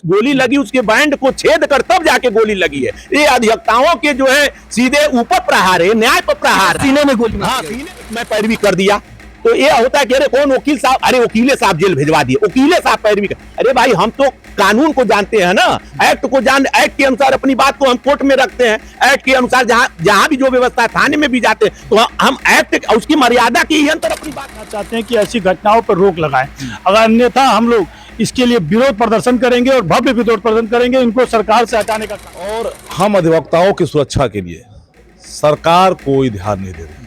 गोली लगी उसके बैंड को छेद कर तब जाके गोली लगी है। ये अधिवक्ताओं के जो है सीधे ऊपर प्रहार है, न्याय पर प्रहार, सीने में गोली, हाँ सीने में पैरवी कर दिया। तो ये होता है कि अरे कौन वकील साहब, अरे वकीले साहब जेल भिजवा दिए, वकीले साहब पैरवी कर। अरे भाई हम तो कानून को जानते हैं ना, एक्ट को जान, एक्ट के अनुसार अपनी बात को हम कोर्ट में रखते हैं, एक्ट के अनुसार जहां भी जो व्यवस्था है, थाने में भी जाते हैं तो हम एक्ट उसकी मर्यादा के ही अंतर अपनी बात चाहते हैं कि ऐसी घटनाओं पर रोक लगाएं। अगर अन्यथा हम लोग इसके लिए विरोध प्रदर्शन करेंगे और भव्य विरोध प्रदर्शन करेंगे, इनको सरकार से हटाने का। और हम अधिवक्ताओं की सुरक्षा के लिए सरकार कोई ध्यान नहीं दे रही।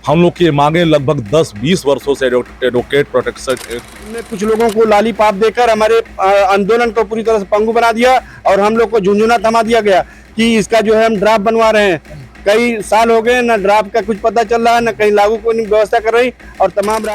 हम लोग की मांगे लगभग 10-20 वर्षों से एडवोकेट प्रोटेक्शन एक्ट ने कुछ लोगों को लॉलीपॉप देकर हमारे आंदोलन को पूरी तरह से पंगु बना दिया और हम लोग को झुंझुना थमा दिया गया कि इसका जो है हम ड्राफ्ट बनवा रहे हैं। कई साल हो गए, ना ड्राफ्ट का कुछ पता चल रहा है, ना कहीं लागू कोई व्यवस्था कर रही। और तमाम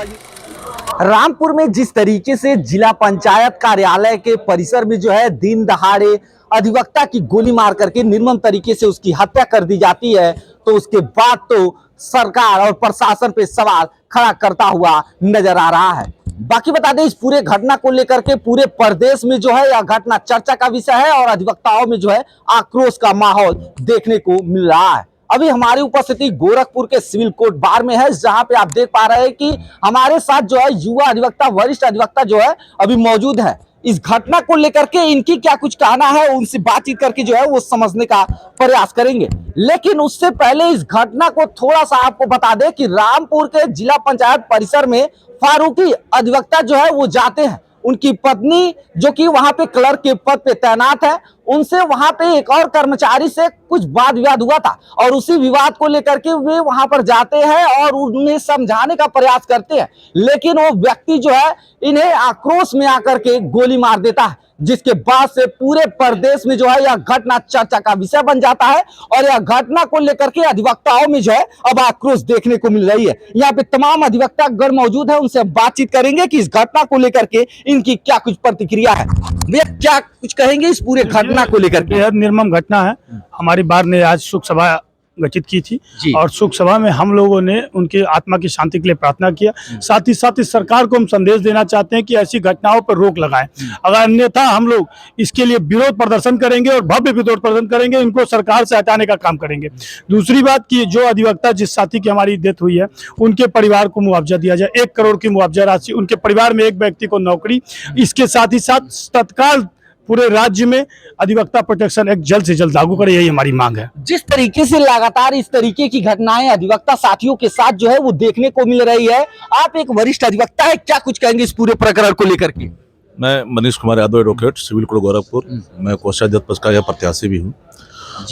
रामपुर में जिस तरीके से जिला पंचायत कार्यालय के परिसर में जो है दिन दहाड़े अधिवक्ता की गोली मार करके निर्मम तरीके से उसकी हत्या कर दी जाती है, तो उसके बाद तो सरकार और प्रशासन पे सवाल खड़ा करता हुआ नजर आ रहा है। बाकी बता दें, इस पूरे घटना को लेकर के पूरे प्रदेश में जो है यह घटना चर्चा का विषय है और अधिवक्ताओं में जो है आक्रोश का माहौल देखने को मिल रहा है। अभी हमारी उपस्थिति गोरखपुर के सिविल कोर्ट बार में है, जहां पे आप देख पा रहे हैं कि हमारे साथ जो है युवा अधिवक्ता, वरिष्ठ अधिवक्ता जो है अभी मौजूद है। इस घटना को लेकर के इनकी क्या कुछ कहना है, उनसे बातचीत करके जो है वो समझने का प्रयास करेंगे। लेकिन उससे पहले इस घटना को थोड़ा सा आपको बता दें कि रामपुर के जिला पंचायत परिसर में फारूकी अधिवक्ता जो है वो जाते हैं। उनकी पत्नी जो कि वहां पे क्लर्क के पद पे तैनात है, उनसे वहां पे एक और कर्मचारी से कुछ वाद विवाद हुआ था और उसी विवाद को लेकर के वे वहां पर जाते हैं और उन्हें समझाने का प्रयास करते हैं, लेकिन वो व्यक्ति जो है इन्हें आक्रोश में आकर के गोली मार देता है, जिसके बाद से पूरे प्रदेश में जो है यह घटना चर्चा का विषय बन जाता है और यह घटना को लेकर के अधिवक्ताओं में जो है अब आक्रोश देखने को मिल रही है। यहाँ पे तमाम अधिवक्ता गण मौजूद है, उनसे बातचीत करेंगे कि इस घटना को लेकर के इनकी क्या कुछ प्रतिक्रिया है, वे क्या कुछ कहेंगे इस पूरे घटना को लेकर के। बेहद निर्मम घटना है। हमारी बार ने आज शोक सभा गठित की थी और शोक सभा में हम लोगों ने उनकी आत्मा की शांति के लिए प्रार्थना किया। साथ ही साथ इस सरकार को हम संदेश देना चाहते हैं कि ऐसी घटनाओं पर रोक लगाएं। अगर अन्यथा हम लोग इसके लिए विरोध प्रदर्शन करेंगे और भव्य विरोध प्रदर्शन करेंगे, इनको सरकार से हटाने का काम करेंगे। दूसरी बात कि जो अधिवक्ता जिस साथी की हमारी डेथ हुई है, उनके परिवार को मुआवजा दिया जाए, 1 करोड़ की मुआवजा राशि, उनके परिवार में एक व्यक्ति को नौकरी। इसके साथ ही साथ तत्काल पूरे राज्य में अधिवक्ता प्रोटेक्शन एक्ट जल्द से जल्द लागू करे, यही हमारी मांग है। जिस तरीके से लगातार इस तरीके की घटनाएं अधिवक्ता साथियों के साथ जो है वो देखने को मिल रही है, आप एक वरिष्ठ अधिवक्ता है, क्या कुछ कहेंगे इस पूरे प्रकरण को लेकर के। मैं Manish Kumar Yadav, advocate, civil court Gorakhpur. मैं कोषाध्यक्ष पद का यह प्रत्याशी भी हूँ।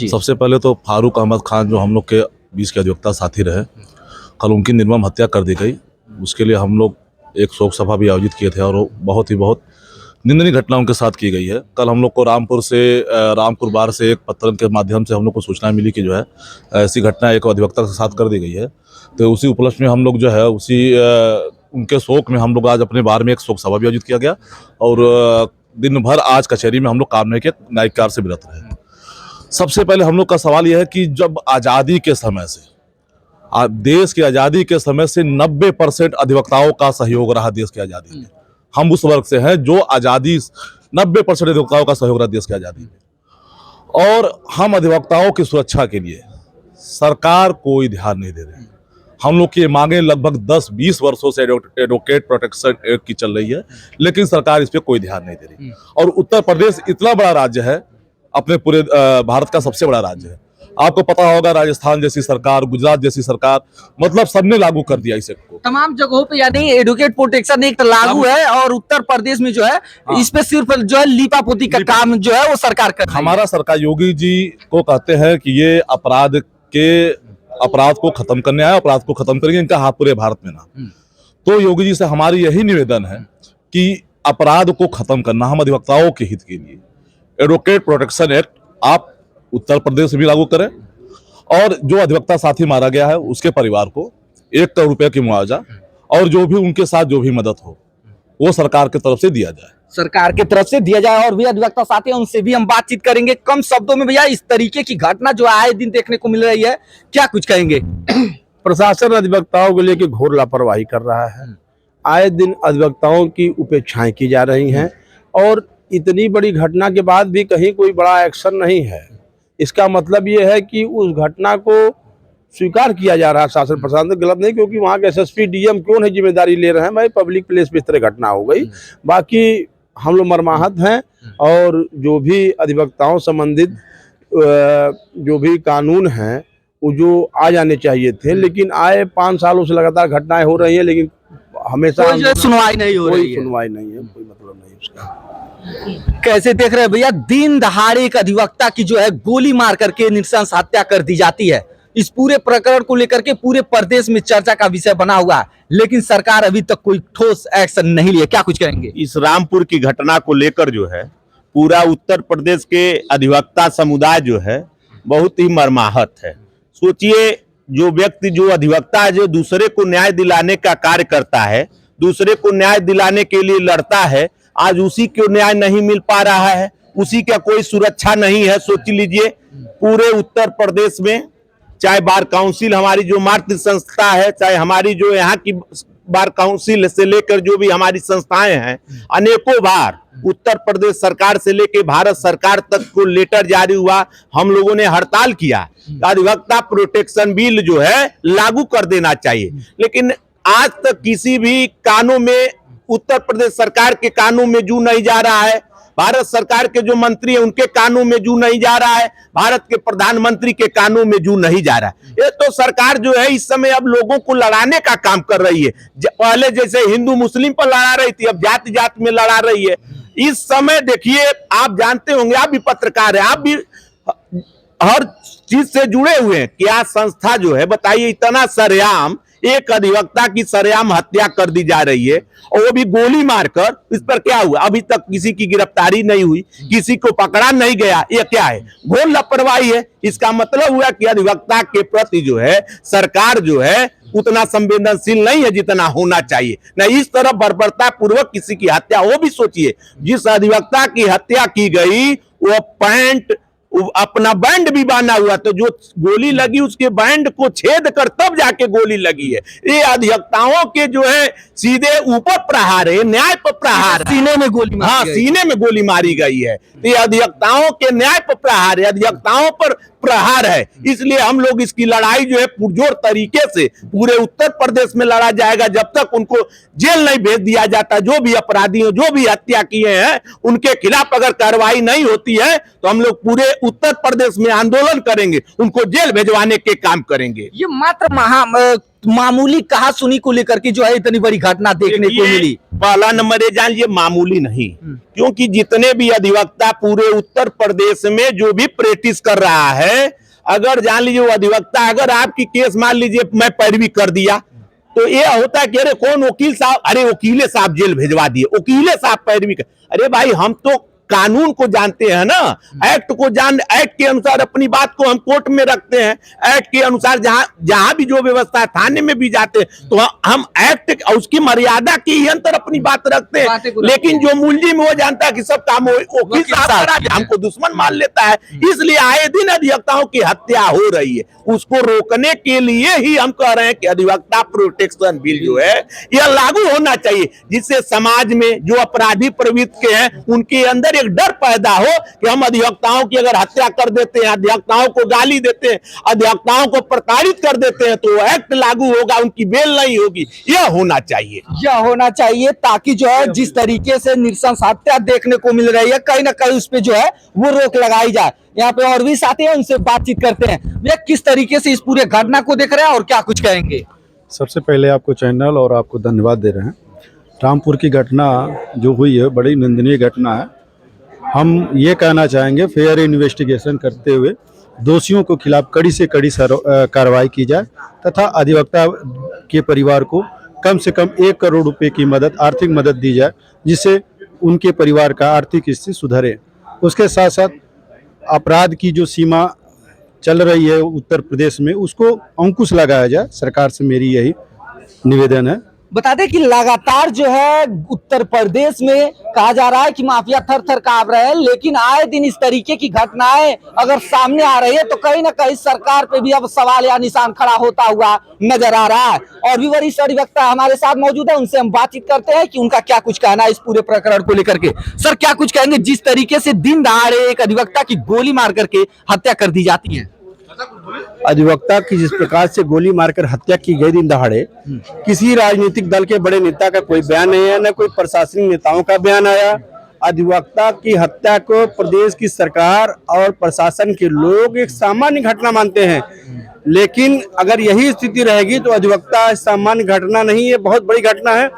सबसे पहले तो फारूक अहमद खान जो हम लोग के बीच के अधिवक्ता साथी रहे, कल उनकी निर्मम हत्या कर दी गई। उसके लिए हम लोग एक शोक सभा भी आयोजित किए थे और वो बहुत निंदनीय घटना उनके साथ की गई है। कल हम लोग को रामपुर बार से एक पत्र के माध्यम से हम लोग को सूचना मिली कि जो है ऐसी घटना एक अधिवक्ता के साथ कर दी गई है। तो उसी उपलक्ष्य में हम लोग जो है उनके शोक में हम लोग आज अपने बार में एक शोक सभा भी आयोजित किया गया और दिन भर आज कचहरी में हम लोग काम के न्यायिक कार्य से विरत रहे। सबसे पहले हम लोग का सवाल यह है कि जब आज़ादी के समय से, देश की आज़ादी के समय से 90% अधिवक्ताओं का सहयोग रहा देश की आज़ादी में। हम उस वर्ग से हैं जो आज़ादी 90% अधिवक्ताओं का सहयोग रहा देश की आज़ादी में, और हम अधिवक्ताओं की सुरक्षा के लिए सरकार कोई ध्यान नहीं दे रही। हम लोग की मांगे लगभग 10-20 वर्षों से एडवोकेट प्रोटेक्शन एक्ट की चल रही है, लेकिन सरकार इस पे कोई ध्यान नहीं दे रही। और उत्तर प्रदेश इतना बड़ा राज्य है, अपने पूरे भारत का सबसे बड़ा राज्य है। आपको पता होगा राजस्थान जैसी सरकार, गुजरात जैसी सरकार, मतलब सबने लागू कर दिया इस एक्ट को तमाम जगहों पे, यानी एडवोकेट प्रोटेक्शन एक्ट लागू है और उत्तर प्रदेश में जो है इस पे सिर्फ जो है लीपापोती का काम जो है वो सरकार कर रही है। हमारा सरकार योगी जी को कहते हैं कि ये अपराध को खत्म करने आए, अपराध को खत्म करेंगे, इनका हाथ पूरे भारत में ना। तो योगी जी से हमारी यही निवेदन है कि अपराध को खत्म करना, हम अधिवक्ताओं के हित के लिए एडवोकेट प्रोटेक्शन एक्ट आप उत्तर प्रदेश में भी लागू करें और जो अधिवक्ता साथी मारा गया है उसके परिवार को 1 करोड़ रुपए की मुआवजा और जो भी उनके साथ जो भी मदद हो वो सरकार की तरफ से दिया जाए, सरकार की तरफ से दिया जाए। और भी अधिवक्ता साथी हैं, उनसे भी हम बातचीत करेंगे। कम शब्दों में भैया, इस तरीके की घटना जो आए दिन देखने को मिल रही है, क्या कुछ कहेंगे। प्रशासन अधिवक्ताओं को लेकर घोर लापरवाही कर रहा है। आए दिन अधिवक्ताओं की उपेक्षाएं की जा रही हैं और इतनी बड़ी घटना के बाद भी कहीं कोई बड़ा एक्शन नहीं है। इसका मतलब ये है कि उस घटना को स्वीकार किया जा रहा है शासन प्रशासन, गलत नहीं, क्योंकि वहाँ के एसएसपी डीएम क्यों नहीं जिम्मेदारी ले रहे हैं, भाई पब्लिक प्लेस पे इस तरह घटना हो गई। बाकी हम लोग मर्माहत हैं और जो भी अधिवक्ताओं संबंधित जो भी कानून हैं वो जो आ जाने चाहिए थे, लेकिन आए 5 सालों से लगातार घटनाएं हो रही हैं, लेकिन हमेशा कोई जो सुनवाई नहीं हो रही कोई है। सुनवाई नहीं है, कोई मतलब नहीं उसका। कैसे देख रहे हैं भैया, दिन दहाड़े एक अधिवक्ता की जो है गोली मार करके नृशंस हत्या कर दी जाती है। इस पूरे प्रकरण को लेकर के पूरे प्रदेश में चर्चा का विषय बना हुआ है, लेकिन सरकार अभी तक कोई ठोस एक्शन नहीं लिए। क्या कुछ कहेंगे? इस रामपुर की घटना को लेकर जो है पूरा उत्तर प्रदेश के अधिवक्ता समुदाय जो है बहुत ही मर्माहत है। सोचिए, जो व्यक्ति जो अधिवक्ता है, जो दूसरे को न्याय दिलाने का कार्य करता है, दूसरे को न्याय दिलाने के लिए लड़ता है, आज उसी को न्याय नहीं मिल पा रहा है, उसी का कोई सुरक्षा नहीं है। सोच लीजिए, पूरे उत्तर प्रदेश में चाहे बार काउंसिल हमारी जो मातृ संस्था है, चाहे हमारी जो यहाँ की बार काउंसिल से लेकर जो भी हमारी संस्थाएं हैं, अनेकों बार उत्तर प्रदेश सरकार से लेकर भारत सरकार तक को लेटर जारी हुआ, हम लोगों ने हड़ताल किया, अधिवक्ता प्रोटेक्शन बिल जो है लागू कर देना चाहिए, लेकिन आज तक किसी भी कानून में उत्तर प्रदेश सरकार के कानून में जू नहीं जा रहा है, भारत सरकार के जो मंत्री हैं उनके कानून में जू नहीं जा रहा है, भारत के प्रधानमंत्री के कानून में जू नहीं जा रहा है। ये तो सरकार जो है इस समय अब लोगों को लड़ाने का काम कर रही है। पहले जैसे हिंदू मुस्लिम पर लड़ा रही थी, अब जाति जाति में लड़ा रही है। इस समय देखिए, आप जानते होंगे, आप भी पत्रकार हैं, आप भी हर चीज से जुड़े हुए हैं, क्या संस्था जो है, बताइए, इतना सरेआम एक अधिवक्ता की सरेआम हत्या कर दी जा रही है, और वो भी गोली मारकर। इस पर क्या हुआ? अभी तक किसी की गिरफ्तारी नहीं हुई, किसी को पकड़ा नहीं गया। ये क्या है? घोर लापरवाही है। इसका मतलब हुआ कि अधिवक्ता के प्रति जो है सरकार जो है उतना संवेदनशील नहीं है जितना होना चाहिए। न इस तरह बर्बरता पूर्वक किसी की हत्या। वो भी सोचिए, जिस अधिवक्ता की हत्या की गई वो पैंट अपना बैंड भी बांधा हुआ, तो जो गोली लगी उसके बैंड को छेद कर तब जाके गोली लगी है। ये अधिवक्ताओं के जो है सीधे ऊपर प्रहार है, न्याय पर प्रहार है। सीने में गोली मारी हाँ, गई। सीने में गोली मारी गई है। ये अधिवक्ताओं के न्याय पर प्रहार है, अधिवक्ताओं पर प्रहार है। इसलिए हम लोग इसकी लड़ाई जो है पुरजोर तरीके से पूरे उत्तर प्रदेश में लड़ा जाएगा, जब तक उनको जेल नहीं भेज दिया जाता। जो भी अपराधी हो, जो भी हत्या किए हैं, उनके खिलाफ अगर कार्रवाई नहीं होती है तो हम लोग पूरे उत्तर प्रदेश में आंदोलन करेंगे, उनको जेल भेजवाने के काम करेंगे। ये मात्र मामूली कहा सुनी को लेकर के जो है इतनी बड़ी घटना देखने को मिली। पहला नंबर ये जान, ये मामूली नहीं, क्योंकि जितने भी अधिवक्ता पूरे उत्तर प्रदेश में जो भी प्रैक्टिस कर रहा है, अगर जान लीजिए वो अधिवक्ता अगर आपकी केस मान लीजिए मैं पैरवी कर दिया, तो ये होता है कि अरे कौन वकील साहब, अरे वकीले साहब जेल भेजवा दिए, वकीले साहब पैरवी कर। अरे भाई, हम तो कानून को जानते हैं ना, एक्ट को एक्ट के अनुसार अपनी बात को हम कोर्ट में रखते हैं, एक्ट के अनुसार जहां भी जो व्यवस्था है, थाने में भी जाते हैं, तो हम एक्ट उसकी मर्यादा के ही अंतर अपनी बात रखते हैं। लेकिन जो मुलजिम वो जानता है कि सब काम वकील साहब करा दे, हमको दुश्मन मान लेता है। इसलिए आए दिन अधिवक्ताओं की हत्या हो रही है। उसको रोकने के लिए ही हम कह रहे हैं कि अधिवक्ता प्रोटेक्शन बिल जो है यह लागू होना चाहिए, जिससे समाज में जो अपराधी प्रवृत्ति के हैं उनके अंदर एक डर पैदा हो कि हम अधिवक्ताओं की अगर हत्या कर देते हैं, अधिवक्ताओं को गाली देते हैं, अधिवक्ताओं को प्रताड़ित कर देते हैं, तो एक्ट लागू होगा, उनकी बेल नहीं होगी। यह होना चाहिए, यह होना चाहिए, ताकि जो है जिस तरीके से नृशंस हत्या देखने को मिल रही है, कहीं ना कहीं उस पे जो है वो रोक लगाई जाए। यहाँ पे और भी साथी हैं, उनसे बातचीत करते हैं। वे किस तरीके से इस पूरे घटना को देख रहे हैं और क्या कुछ कहेंगे? सबसे पहले आपको चैनल और आपको धन्यवाद दे रहे हैं। रामपुर की घटना जो हुई है बड़ी निंदनीय घटना है। हम ये कहना चाहेंगे, फेयर इन्वेस्टिगेशन करते हुए दोषियों को खिलाफ कड़ी से कड़ी कार्रवाई की जाए तथा अधिवक्ता के परिवार को कम से कम 1 करोड़ रुपए की मदद, आर्थिक मदद दी जाए, जिससे उनके परिवार का आर्थिक स्थिति सुधरे। उसके साथ साथ अपराध की जो सीमा चल रही है उत्तर प्रदेश में, उसको अंकुश लगाया जाए। सरकार से मेरी यही निवेदन है। बता दें कि लगातार जो है उत्तर प्रदेश में कहा जा रहा है कि माफिया थर थर कांप रहे हैं, लेकिन आए दिन इस तरीके की घटनाएं अगर सामने आ रही है तो कहीं ना कहीं सरकार पे भी अब सवाल या निशान खड़ा होता हुआ नजर आ रहा है। और भी वरिष्ठ अधिवक्ता हमारे साथ मौजूद है, उनसे हम बातचीत करते हैं कि उनका क्या कुछ कहना है इस पूरे प्रकरण को लेकर के। सर, क्या कुछ कहेंगे जिस तरीके से दिन दहाड़े एक अधिवक्ता की गोली मार करके हत्या कर दी जाती है? अधिवक्ता की जिस प्रकार से गोली मारकर हत्या की गई दिन दहाड़े, किसी राजनीतिक दल के बड़े नेता का कोई बयान नहीं है, न कोई प्रशासनिक नेताओं का बयान आया। अधिवक्ता की हत्या को प्रदेश की सरकार और प्रशासन के लोग एक सामान्य घटना मानते हैं, लेकिन अगर यही स्थिति रहेगी तो अधिवक्ता सामान्य घटना नहीं है, बहुत बड़ी घटना है।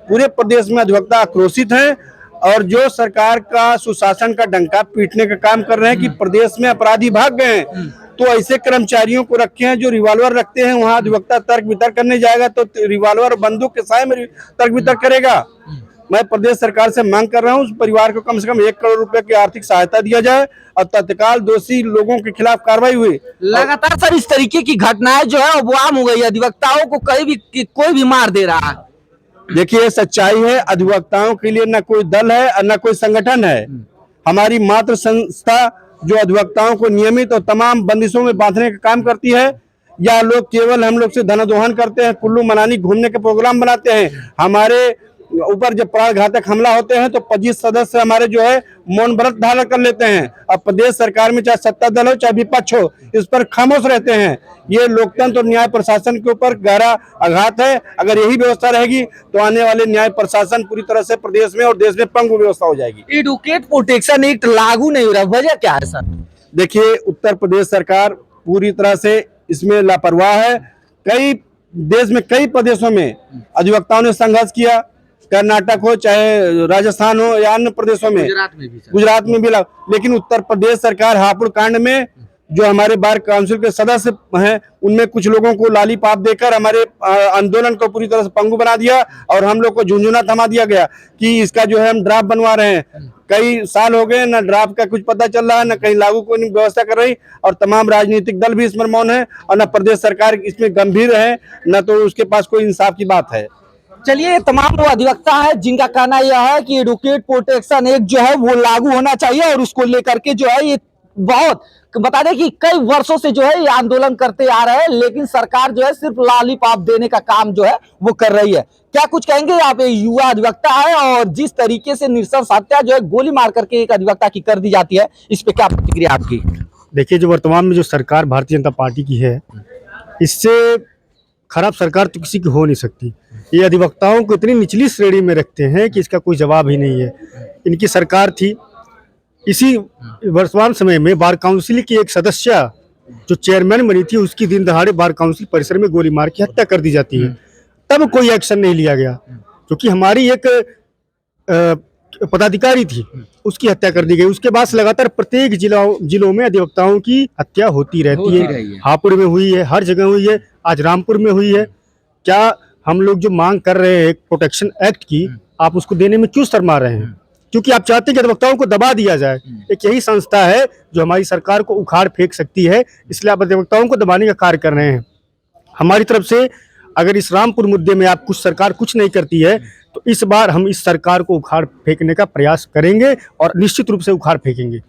पूरे प्रदेश में अधिवक्ता आक्रोशित हैं और जो सरकार का सुशासन का डंका पीटने का काम कर रहे हैं कि प्रदेश में अपराधी भाग गए हैं, तो ऐसे कर्मचारियों को रखे हैं जो रिवॉल्वर रखते हैं। वहां अधिवक्ता तर्क वितर्क करने जाएगा तो रिवॉल्वर बंदूक के साए में तर्क वितर्क करेगा। मैं प्रदेश सरकार से मांग कर रहा हूं, उस परिवार को कम से कम 1 करोड़ रुपए की आर्थिक सहायता दिया जाए और तत्काल दोषी लोगों के खिलाफ कार्रवाई हुई। लगातार सर इस तरीके की घटनाएं जो है वो आम हो गई, अधिवक्ताओं को कोई भी मार दे रहा है। देखिए, सच्चाई है, अधिवक्ताओं के लिए न कोई दल है और न कोई संगठन है। हमारी मात्र संस्था जो अधिवक्ताओं को नियमित और तमाम बंदिशों में बांधने का काम करती है, या लोग केवल हम लोग से धनादोहन करते हैं, कुल्लू मनाली घूमने के प्रोग्राम बनाते हैं। हमारे ऊपर जब प्राणघातक हमला होते हैं तो 25 सदस्य हमारे जो है मौन व्रत धारण कर लेते हैं। अब प्रदेश सरकार में चाहे सत्ता दल हो चाहे विपक्ष हो, इस पर खामोश रहते हैं। ये लोकतंत्र और न्याय प्रशासन के ऊपर गहरा आघात है। अगर यही व्यवस्था रहेगी तो आने वाले न्याय प्रशासन पूरी तरह से प्रदेश में और देश में पंगु व्यवस्था हो जाएगी। एडवोकेट प्रोटेक्शन एक्ट लागू नहीं हो रहा, वजह क्या है सर? देखिए, उत्तर प्रदेश सरकार पूरी तरह से इसमें लापरवाह है। देश में कई प्रदेशों में अधिवक्ताओं ने संघर्ष किया, कर्नाटक हो चाहे राजस्थान हो या अन्य प्रदेशों में, गुजरात में भी, लेकिन उत्तर प्रदेश सरकार हापुड़ कांड में जो हमारे बार काउंसिल के सदस्य हैं उनमें कुछ लोगों को लॉलीपॉप देकर हमारे आंदोलन को पूरी तरह से पंगु बना दिया और हम लोग को झुंझुना थमा दिया गया कि इसका जो है हम ड्राफ्ट बनवा रहे हैं। कई साल हो गए, न ड्राफ्ट का कुछ पता चल रहा है, न कहीं लागू कोई व्यवस्था कर रही, और तमाम राजनीतिक दल भी इसमें मौन है और न प्रदेश सरकार इसमें गंभीर है, न तो उसके पास कोई इंसाफ की बात है। चलिए, तमाम वो अधिवक्ता है जिनका कहना यह है कि एडवोकेट प्रोटेक्शन एक्ट जो है वो लागू होना चाहिए और उसको लेकर के जो है ये बहुत बता दें कि कई वर्षों से जो है ये आंदोलन करते आ रहे हैं, लेकिन सरकार जो है सिर्फ लॉलीपॉप देने का काम जो है वो कर रही है। क्या कुछ कहेंगे आप? युवा अधिवक्ता है और जिस तरीके से नृशंस हत्या जो है गोली मार करके एक अधिवक्ता की कर दी जाती है, इस पे क्या प्रतिक्रिया आपकी? देखिए, जो वर्तमान में जो सरकार भारतीय जनता पार्टी की है, इससे खराब सरकार तो किसी की हो नहीं सकती। ये अधिवक्ताओं को इतनी निचली श्रेणी में रखते हैं कि इसका कोई जवाब ही नहीं है। इनकी सरकार थी, इसी वर्तमान समय में बार काउंसिल की एक सदस्य जो चेयरमैन बनी थी, उसकी दिन दहाड़े बार काउंसिल परिसर में गोली मार के हत्या कर दी जाती है। तब कोई एक्शन नहीं लिया गया, क्योंकि हमारी एक पदाधिकारी थी, उसकी हत्या कर दी गई। उसके बाद लगातार प्रत्येक जिलों में अधिवक्ताओं की हत्या होती रहती है। हापुड़ में हुई है, हर जगह हुई है, आज रामपुर में हुई है। क्या हम लोग जो मांग कर रहे हैं प्रोटेक्शन एक्ट की, आप उसको देने में क्यों शर्मा रहे हैं? क्योंकि आप चाहते हैं कि अधिवक्ताओं को दबा दिया जाए। एक यही संस्था है जो हमारी सरकार को उखाड़ फेंक सकती है, इसलिए आप अधिवक्ताओं को दबाने का कार्य कर रहे हैं। हमारी तरफ से अगर इस रामपुर मुद्दे में सरकार कुछ नहीं करती है तो इस बार हम इस सरकार को उखाड़ फेंकने का प्रयास करेंगे और निश्चित रूप से उखाड़ फेंकेंगे।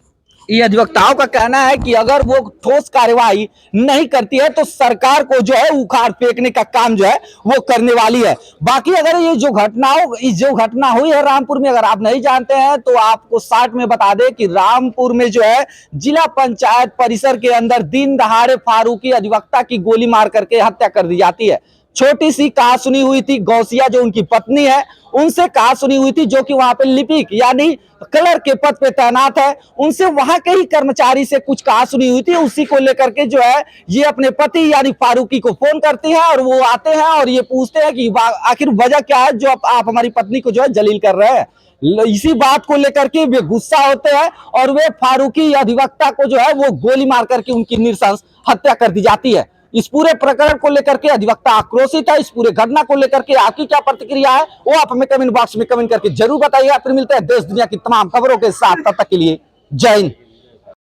ये अधिवक्ताओं का कहना है कि अगर वो ठोस कार्यवाही नहीं करती है तो सरकार को जो है उखाड़ फेंकने का काम जो है वो करने वाली है। बाकी अगर ये जो घटना हुई है रामपुर में, अगर आप नहीं जानते हैं तो आपको शॉर्ट में बता दें कि रामपुर में जो है जिला पंचायत परिसर के अंदर दिन दहाड़े फारूकी अधिवक्ता की गोली मार करके हत्या कर दी जाती है। छोटी सी कहा सुनी हुई थी, गौसिया जो उनकी पत्नी है उनसे कहा सुनी हुई थी, जो कि वहां पे लिपिक यानी कलर के पद पे तैनात है, उनसे वहां के ही कर्मचारी से कुछ कहा सुनी हुई थी। उसी को लेकर के जो है ये अपने पति यानी फारूकी को फोन करती है और वो आते हैं और ये पूछते हैं कि आखिर वजह क्या है जो आप हमारी पत्नी को जो है जलील कर रहे हैं। इसी बात को लेकर के वे गुस्सा होते हैं और वे फारूकी अधिवक्ता को जो है वो गोली मार करके उनकी नृशंस हत्या कर दी जाती है। इस पूरे प्रकरण को लेकर के अधिवक्ता आक्रोशित है। इस पूरे घटना को लेकर के आपकी क्या प्रतिक्रिया है वो आप हमें कमेंट बॉक्स में कमेंट करके जरूर बताइएगा। फिर मिलते हैं देश दुनिया की तमाम खबरों के साथ, तब तक के लिए जय हिंद।